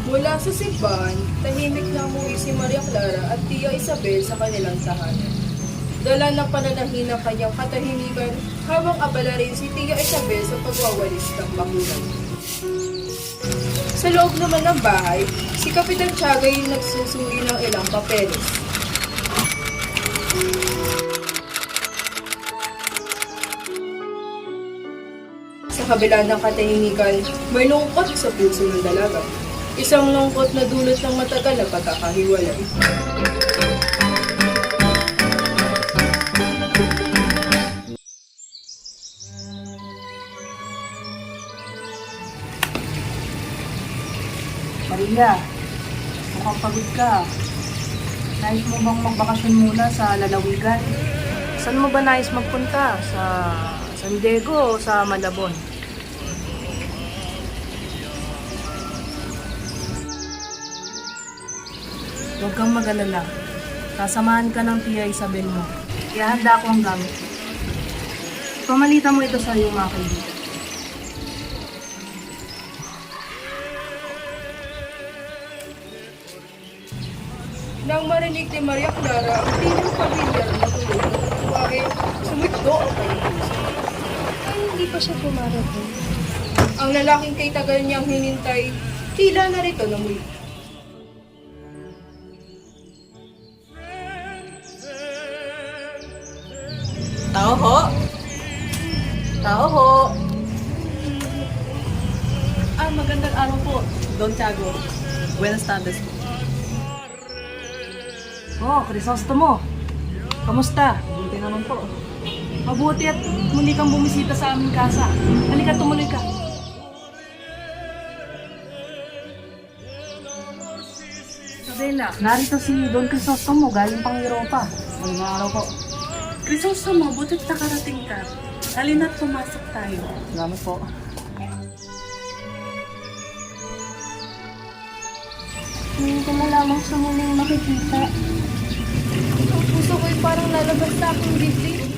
Mula sa simbahan, tahimik na umuwi si Maria Clara at Tia Isabel sa kanilang tahanan. Dala ng pananahim ng kanyang katahimikan habang abala rin si Tia Isabel sa pagwawalis ng bakuran. Sa loob naman ng bahay, si Kapitan Tiaga yung nagsusuri ng ilang papeles. Sa kabila ng katahimikan, may lungkot sa puso ng dalaga. Isang lungkot na dulot ng matagal na pagkakahiwalay. Maria, mukhang pagod ka. Nais mo bang magbakasyon muna sa lalawigan? Saan mo ba nais magpunta? Sa San Diego o sa Malabon? Huwag kang mag-alala. Sasamahan ka ng Tia Isabel mo. Ihanda ko ang gamit. Pamalita mo ito sa iyong mga kaibigan. Nang marinig ni Maria Clara ang tinyong pamilyar na tuloy ng babae, sumikdo ang kanyang puso. Ay, hindi pa siya pumarating. Ang lalaking kay tagal niyang hinintay, tila narito na muli. Tao ho! Tao ho! Magandang araw po, Don Tiago. Buenas tardes po. Oh, Crisostomo. Kamusta? Mabuti naman po. Mabuti at muli kang bumisita sa aming kasa. Halika, tumuloy ka. Isabela, narito si Don Crisostomo galing pang Europa. Magandang araw po. Crisostomo, buti't nakarating ka. Halina't pumasok tayo. Salamat po. Hindi ko na lamang sa muling makikita. Ang puso ko'y parang lalabas sa aking dibdib.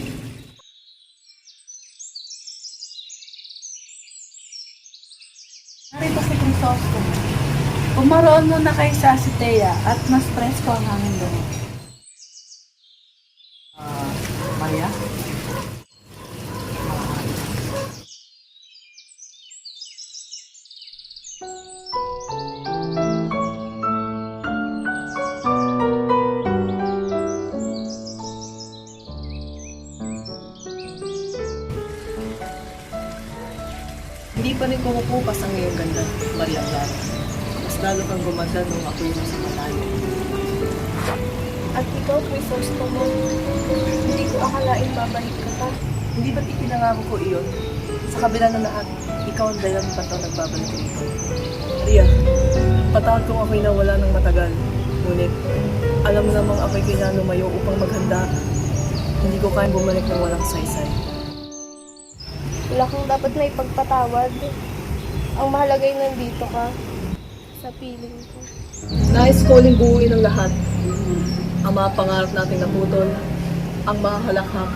Narito si Crisostomo. Pumaroon muna kay sa Asitea at mas presko ang hangin doon. Maria? Hindi pa rin kumukupas ang iyong ganda, Maria Clara. Mas lalo kang gumanda nung ako'y nasa malayo. At ikaw, Crisostomo, hindi ko akalain babalik ka pa. Hindi ba't ipinangako ko iyon? Sa kabila ng lahat, ikaw ang dahilan ba't ako nagbabalik dito. Maria, patawad kung ako'y nawala ng matagal. Ngunit, alam namang ako'y kailangan lumayo upang maghanda. Hindi ko kayang bumalik ng walang saysay. Wala kang dapat na ipagpatawad. Ang mahalagay nandito ka sa piling ko. Nais ko uling buuin ang lahat. Ang mga pangarap nating naputol, ang mga halakhak,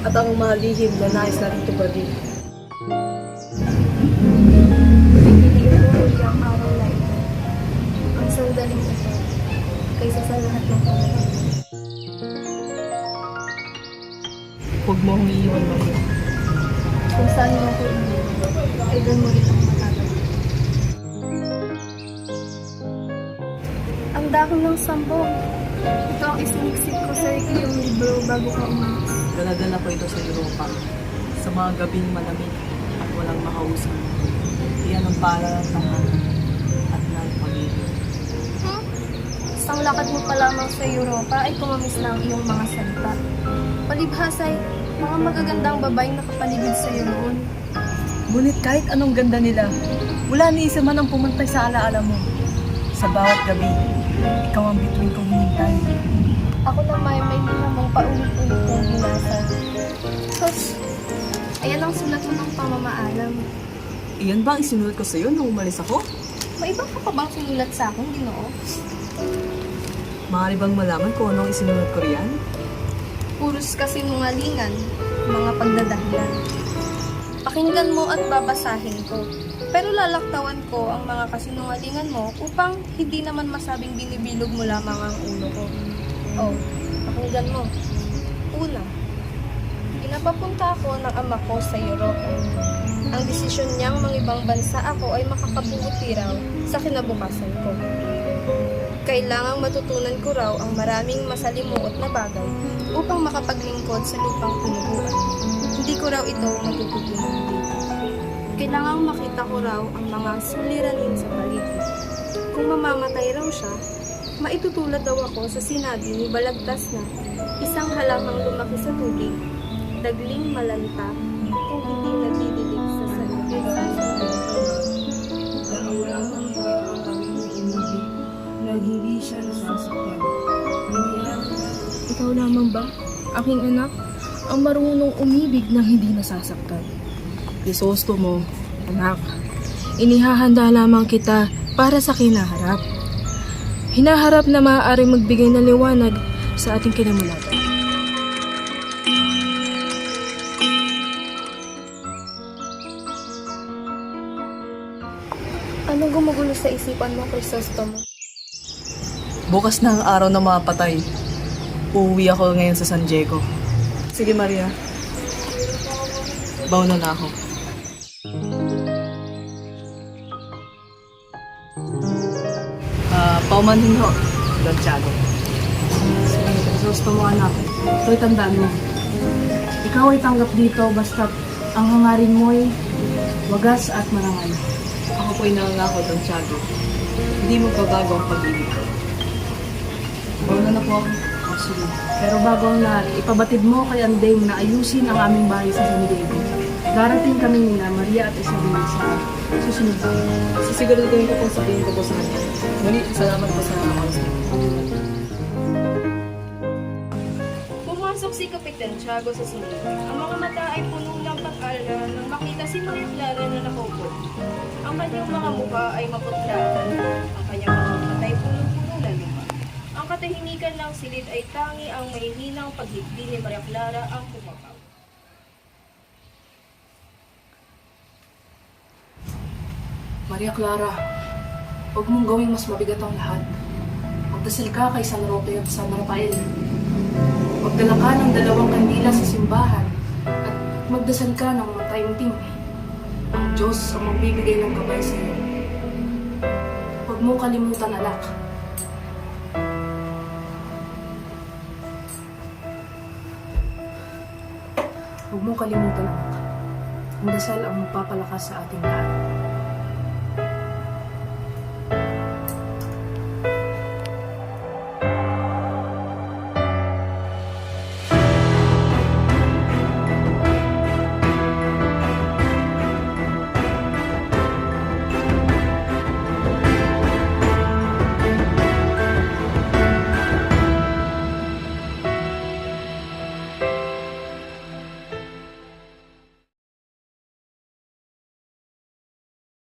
at ang mga lihim na nais natin tubadin. Pipiliin mo huli ang araw na ito. Ang sandaling ito kaysa sa lahat ng panahon. Huwag mo akong iiwan, Maria. Kung saan mo ako iniwan, ay doon mo rin ang matatag. Ang dahon ng sambong. Ito ang isiniksik ko sa iyong libro bago ka umalis. Dala-dala ko ito sa Europa, sa mga gabing malamig at walang makausap. Iyan ang paalalahanan at ng pag-ibig. Isang lakad mo pa lamang sa Europa ay kumamis na ang iyong mga salita. Palibhas ay mga magagandang babaeng nakapaligid sa iyo noon. Ngunit kahit anong ganda nila, wala ni isa man ang pumantay sa alaala mo. Sa bawat gabi, ikaw ang bituin kong hinintay. Ako na may hinamang paulit-ulit kong binasa. Tapos, ayan ang sulat mo ng pamamaalam. Iyan ba ang isinulat ko sa iyo nung umalis ako? May iba ka pa bang sinulat sa akin, Ginoo? Maaari bang malaman kung anong isinulat ko riyan? Puro puros kasinungalingan, mga pagdadahilan. Pakinggan mo at babasahin ko. Pero lalaktawan ko ang mga kasinungalingan mo upang hindi naman masabing binibilog mo lamang ang ulo ko. Oh, pakinggan mo. Una, pinapapunta ako ng ama ko sa Europa. Ang desisyon niyang mangibang bansa ako ay makakabuti raw sa kinabukasan ko. Kailangang matutunan ko raw ang maraming masalimuot na bagay upang makapaglingkod sa lupang pinuhuan. Hindi ko raw ito matututunan dito. Kailangang makita ko raw ang mga suliranin sa paligid. Kung mamamatay raw siya, maitutulad daw ako sa sinabi ni Balagtas na isang halamang lumaki sa tubig, dagling malanta, kung hindi nagdidilig sa salubin sa Hindi siya nasasakyan. Ikaw lamang ba, aking anak, ang marunong umibig na hindi nasasaktan? Krisostomo, anak, inihahanda lamang kita para sa kinaharap. Hinaharap na maaaring magbigay ng liwanag sa ating kinamulatan. Anong gumugulo sa isipan mo, Crisostomo? Bukas na ang araw na mapatay. Uuwi ako ngayon sa San Diego. Sige, Maria. Bauna na ako. Paumanhin ho, Don Tiago. Gusto mo anak, ito'y tandaan mo. Ikaw ay tanggap dito basta't ang hangarin mo'y wagas at marangal. Ako po'y nangangako, Don Tiago. Hindi magbabago ang pag-ibig ko. Bauna na po ako. O sige. Pero bago ang lahat, ipabatid mo kay Andeng na ayusin ang aming bahay sa San Diego. Darating kami nila Maria at Isabel sa susunod na. Sisiguraduhin ko kung sabihin ko po sa kanya. Muli, salamat po sa oras niyo. Pumasok si Kapitan Tiago sa silid. Ang mga mata ay puno ng pag-alala nang makita si Maria Clara na nakaupo. Ang kanyang mga mukha ay maputla. Ang kanyang mga mata ay punong-puno na luma. Ang katahimikan ng silid ay tangi ang mahihinang paghigdi ni Maria Clara ang pumapaw. Maria Clara, huwag mong gawing mas mabigat ang lahat. Magdasal ka kay San Roque at San Rafael. Magdala ka ng 2 kandila sa simbahan at magdasal ka ng mataimtim. Ang Diyos ang magbibigay ng gabay sa iyo. Huwag mong kalimutan, anak. Huwag mong kalimutan, anak. Ang dasal ang magpapalakas sa ating lahat.